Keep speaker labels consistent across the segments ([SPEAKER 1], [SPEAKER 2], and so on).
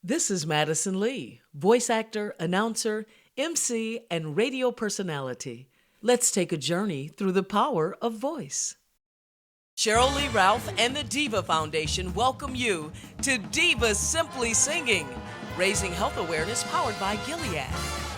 [SPEAKER 1] This is Madisun Leigh, voice actor, announcer, MC, and radio personality. Let's take a journey through the power of voice. Cheryl Lee Ralph and the Diva Foundation welcome you to Diva Simply Singing, raising health awareness powered by Gilead,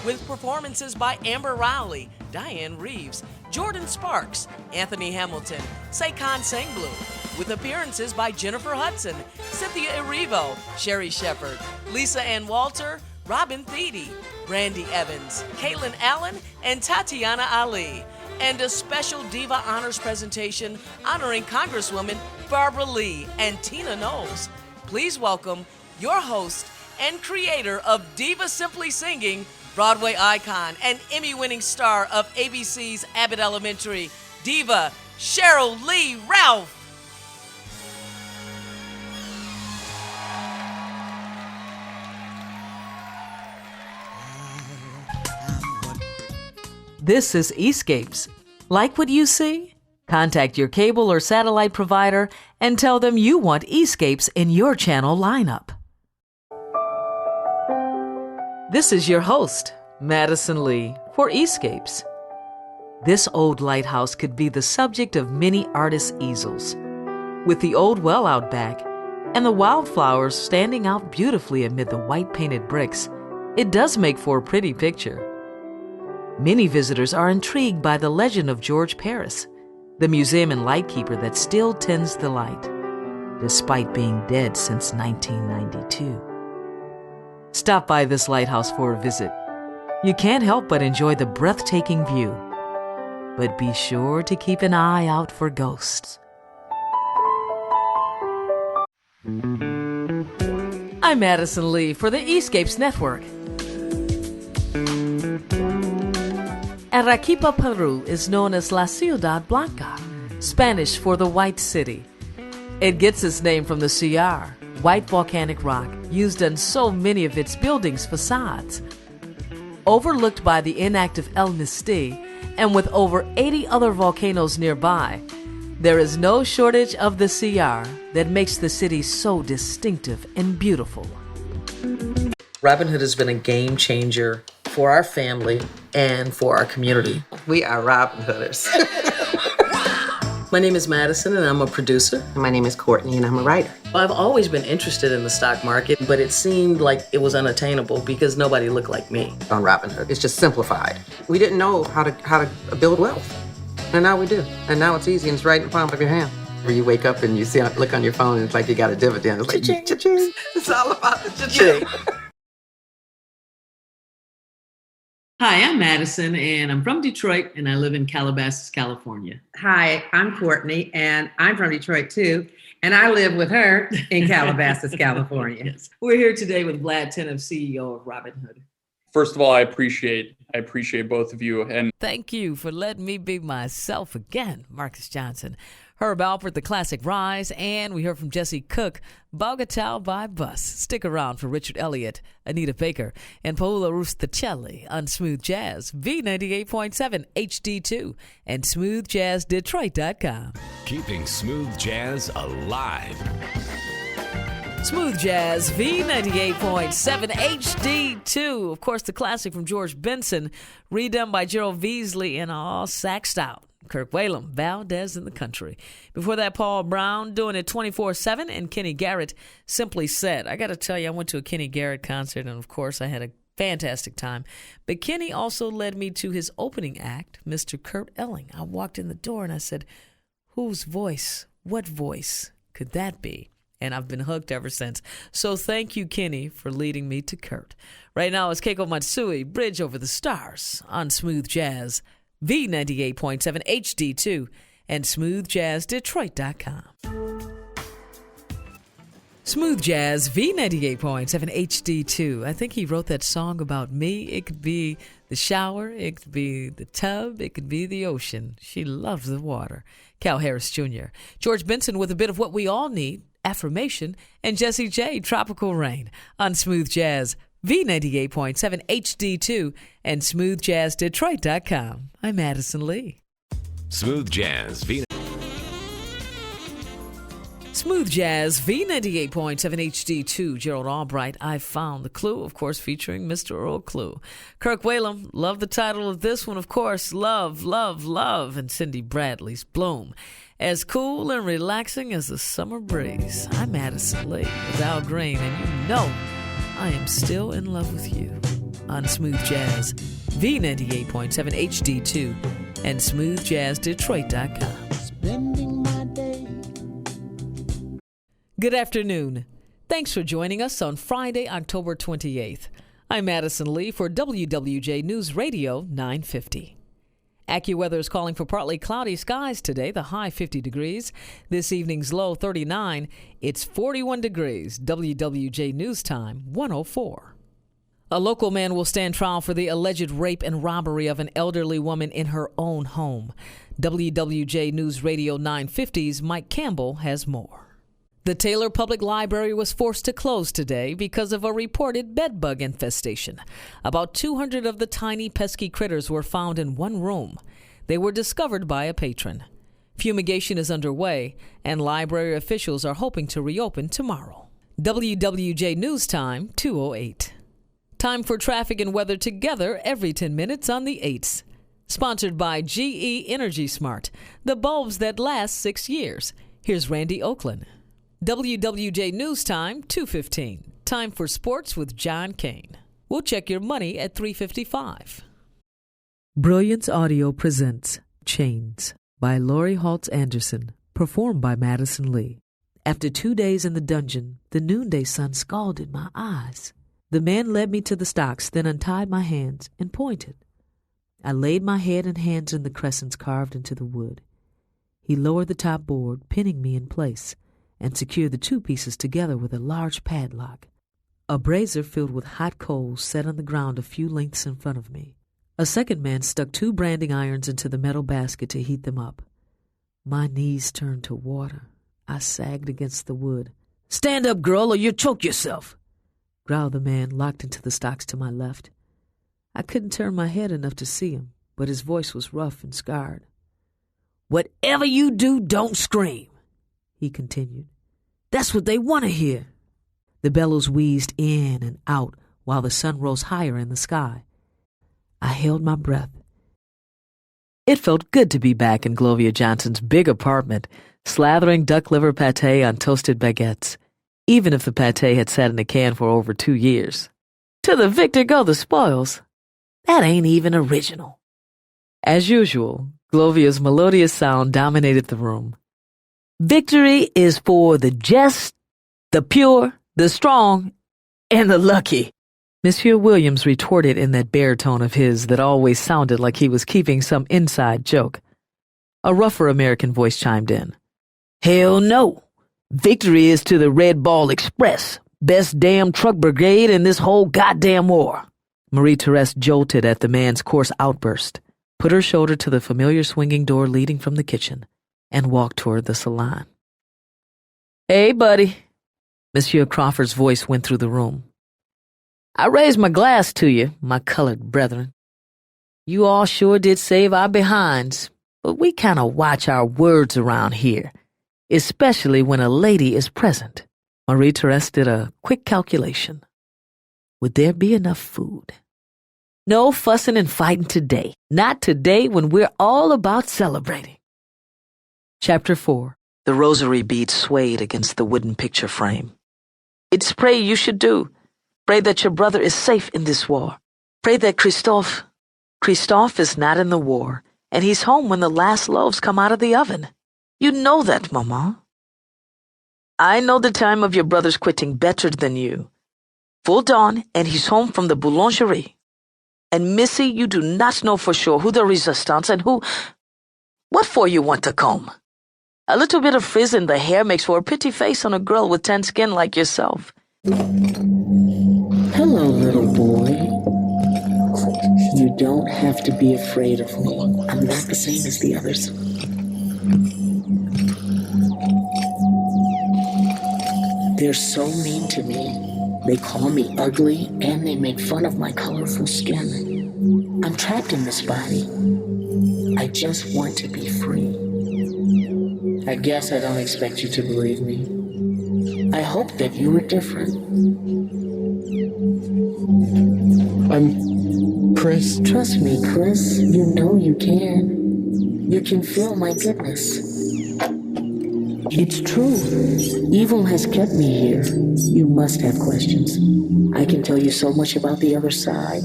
[SPEAKER 1] with performances by Amber Rowley, Diane Reeves, Jordan Sparks, Anthony Hamilton, Saikon Sangblue, with appearances by Jennifer Hudson, Cynthia Erivo, Sherry Shepard, Lisa Ann Walter, Robin Thede, Brandy Evans, Caitlin Allen, and Tatiana Ali, and a special Diva Honors presentation honoring Congresswoman Barbara Lee and Tina Knowles. Please welcome your host and creator of Diva Simply Singing, Broadway icon and Emmy-winning star of ABC's Abbott Elementary, Diva Cheryl Lee Ralph. This is Escapes. Like what you see? Contact your cable or satellite provider and tell them you want Escapes in your channel lineup. This is your host, Madisun Leigh, for Escapes. This old lighthouse could be the subject of many artists' easels. With the old well out back and the wildflowers standing out beautifully amid the white painted bricks, it does make for a pretty picture. Many visitors are intrigued by the legend of George Paris, the museum and lightkeeper that still tends the light, despite being dead since 1992. Stop by this lighthouse for a visit. You can't help but enjoy the breathtaking view, but be sure to keep an eye out for ghosts. I'm Madisun Leigh for the Escapes Network. Arequipa, Peru is known as La Ciudad Blanca, Spanish for the White City. It gets its name from the sillar, white volcanic rock used in so many of its buildings' facades. Overlooked by the inactive El Misti and with over 80 other volcanoes nearby, there is no shortage of the sillar that makes the city so distinctive and beautiful.
[SPEAKER 2] Robin Hood has been a game changer for our family and for our community.
[SPEAKER 3] We are Robin Hooders.
[SPEAKER 2] My name is Madisun and I'm a producer.
[SPEAKER 3] My name is Courtney and I'm a writer.
[SPEAKER 2] I've always been interested in the stock market, but it seemed like it was unattainable because nobody looked like me.
[SPEAKER 3] On Robin Hood, it's just simplified. We didn't know how to build wealth, and now we do. And now it's easy and it's right in the palm of your hand. Where you wake up and you look on your phone and it's like you got a dividend. It's like, cha-ching. Cha-ching. It's all about the cha-ching.
[SPEAKER 1] Hi, I'm Madisun, and I'm from Detroit, and I live in Calabasas, California.
[SPEAKER 4] Hi, I'm Courtney, and I'm from Detroit too, and I live with her in Calabasas, California.
[SPEAKER 1] Yes. We're here today with Vlad Tenev, CEO of Robin Hood.
[SPEAKER 5] First of all, I appreciate both of you. And
[SPEAKER 1] thank you for letting me be myself again, Marcus Johnson. Herb Alpert, the classic Rise, and we heard from Jesse Cook, Bogota by Bus. Stick around for Richard Elliott, Anita Baker, and Paola Rusticelli on Smooth Jazz, V98.7 HD2, and smoothjazzdetroit.com.
[SPEAKER 6] Keeping smooth jazz alive.
[SPEAKER 1] Smooth Jazz, V98.7 HD2. Of course, the classic from George Benson, redone by Gerald Veasley and all saxed out. Kirk Whalum, Valdez in the Country. Before that, Paul Brown doing it 24/7, and Kenny Garrett, Simply Said. I got to tell you, I went to a Kenny Garrett concert, and of course, I had a fantastic time. But Kenny also led me to his opening act, Mr. Kurt Elling. I walked in the door, and I said, whose voice, what voice could that be? And I've been hooked ever since. So thank you, Kenny, for leading me to Kurt. Right now, it's Keiko Matsui, Bridge Over the Stars on Smooth Jazz, V98.7 HD2, and smoothjazzdetroit.com. Smooth Jazz, V98.7 HD2. I think he wrote that song about me. It could be the shower, it could be the tub, it could be the ocean. She loves the water. Cal Harris Jr. George Benson with a bit of what we all need, Affirmation, and Jessie J, Tropical Rain on Smooth Jazz, V98.7 HD2, and smoothjazzdetroit.com. I'm Madisun Leigh.
[SPEAKER 6] Smooth Jazz,
[SPEAKER 1] Smooth Jazz, V98.7 HD2, Gerald Albright, I Found the Clue, of course, featuring Mr. Earl Clue. Kirk Whalum, love the title of this one, of course, Love, Love, Love, and Cindy Bradley's Bloom. As cool and relaxing as the summer breeze. I'm Madisun Leigh with Al Green, and you know I am still in love with you. On Smooth Jazz, V98.7 HD2, and smoothjazzdetroit.com.
[SPEAKER 7] Spending my day.
[SPEAKER 1] Good afternoon. Thanks for joining us on Friday, October 28th. I'm Madisun Leigh for WWJ News Radio 950. AccuWeather is calling for partly cloudy skies today, the high 50 degrees. This evening's low 39. It's 41 degrees. WWJ News Time 104. A local man will stand trial for the alleged rape and robbery of an elderly woman in her own home. WWJ News Radio 950's Mike Campbell has more. The Taylor Public Library was forced to close today because of a reported bedbug infestation. About 200 of the tiny, pesky critters were found in one room. They were discovered by a patron. Fumigation is underway, and library officials are hoping to reopen tomorrow. WWJ News Time, 2:08. Time for traffic and weather together every 10 minutes on the 8s. Sponsored by GE Energy Smart, the bulbs that last 6 years. Here's Randy Oakland. WWJ News Time, 2:15. Time for sports with John Kane. We'll check your money at 3:55. Brilliance Audio presents Chains by Laurie Haltz Anderson, performed by Madisun Leigh. After 2 days in the dungeon, the noonday sun scalded my eyes. The man led me to the stocks, then untied my hands and pointed. I laid my head and hands in the crescents carved into the wood. He lowered the top board, pinning me in place, and secured the two pieces together with a large padlock. A brazier filled with hot coals set on the ground a few lengths in front of me. A second man stuck 2 branding irons into the metal basket to heat them up. My knees turned to water. I sagged against the wood. "Stand up, girl, or you'll choke yourself," growled the man locked into the stocks to my left. I couldn't turn my head enough to see him, but his voice was rough and scarred. "Whatever you do, don't scream," he continued. "That's what they want to hear." The bellows wheezed in and out while the sun rose higher in the sky. I held my breath. It felt good to be back in Glovia Johnson's big apartment, slathering duck liver pâté on toasted baguettes, even if the pâté had sat in a can for over 2 years. To the victor go the spoils. That ain't even original. As usual, Glovia's melodious sound dominated the room. Victory is for the just, the pure, the strong, and the lucky, Monsieur Williams retorted in that baritone of his that always sounded like he was keeping some inside joke. A rougher American voice chimed in. "Hell no. Victory is to the Red Ball Express, best damn truck brigade in this whole goddamn war." Marie-Therese jolted at the man's coarse outburst, put her shoulder to the familiar swinging door leading from the kitchen, and walked toward the salon. "Hey, buddy." Monsieur Crawford's voice went through the room. "I raise my glass to you, my colored brethren. You all sure did save our behinds, but we kind of watch our words around here, especially when a lady is present." Marie-Therese did a quick calculation. Would there be enough food? No fussing and fighting today. Not today when we're all about celebrating. Chapter 4. The rosary beads swayed against the wooden picture frame. "It's pray you should do. Pray that your brother is safe in this war. Pray that Christophe is not in the war, and he's home when the last loaves come out of the oven. You know that, Maman. I know the time of your brother's quitting better than you. Full dawn, and he's home from the boulangerie. And Missy, you do not know for sure who the resistance and who... What for you want to comb? A little bit of frizz in the hair makes for a pretty face on a girl with tan skin like yourself."
[SPEAKER 7] Hello, little boy. You don't have to be afraid of me. I'm not the same as the others. They're so mean to me. They call me ugly, and they make fun of my colorful skin. I'm trapped in this body. I just want to be free. I guess I don't expect you to believe me. I hope that you were different.
[SPEAKER 8] I'm Chris.
[SPEAKER 7] Trust me, Chris. You know you can. You can feel my goodness. It's true. Evil has kept me here. You must have questions. I can tell you so much about the other side.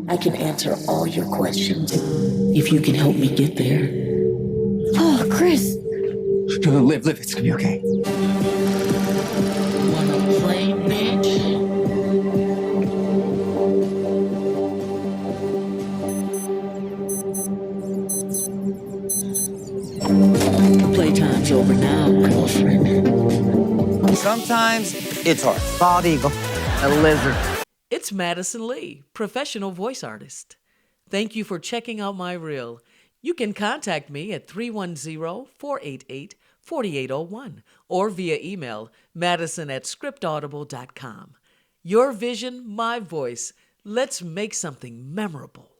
[SPEAKER 7] I can answer all your questions. If you can help me get there.
[SPEAKER 8] Oh, Chris. Live, it's gonna be okay.
[SPEAKER 7] Wanna play, bitch? Playtime's over now, girlfriend.
[SPEAKER 8] Sometimes it's hard. Bald eagle, a lizard.
[SPEAKER 1] It's Madisun Leigh, professional voice artist. Thank you for checking out my reel. You can contact me at 310-488-4801 or via email madison@scriptaudible.com. Your vision, my voice. Let's make something memorable.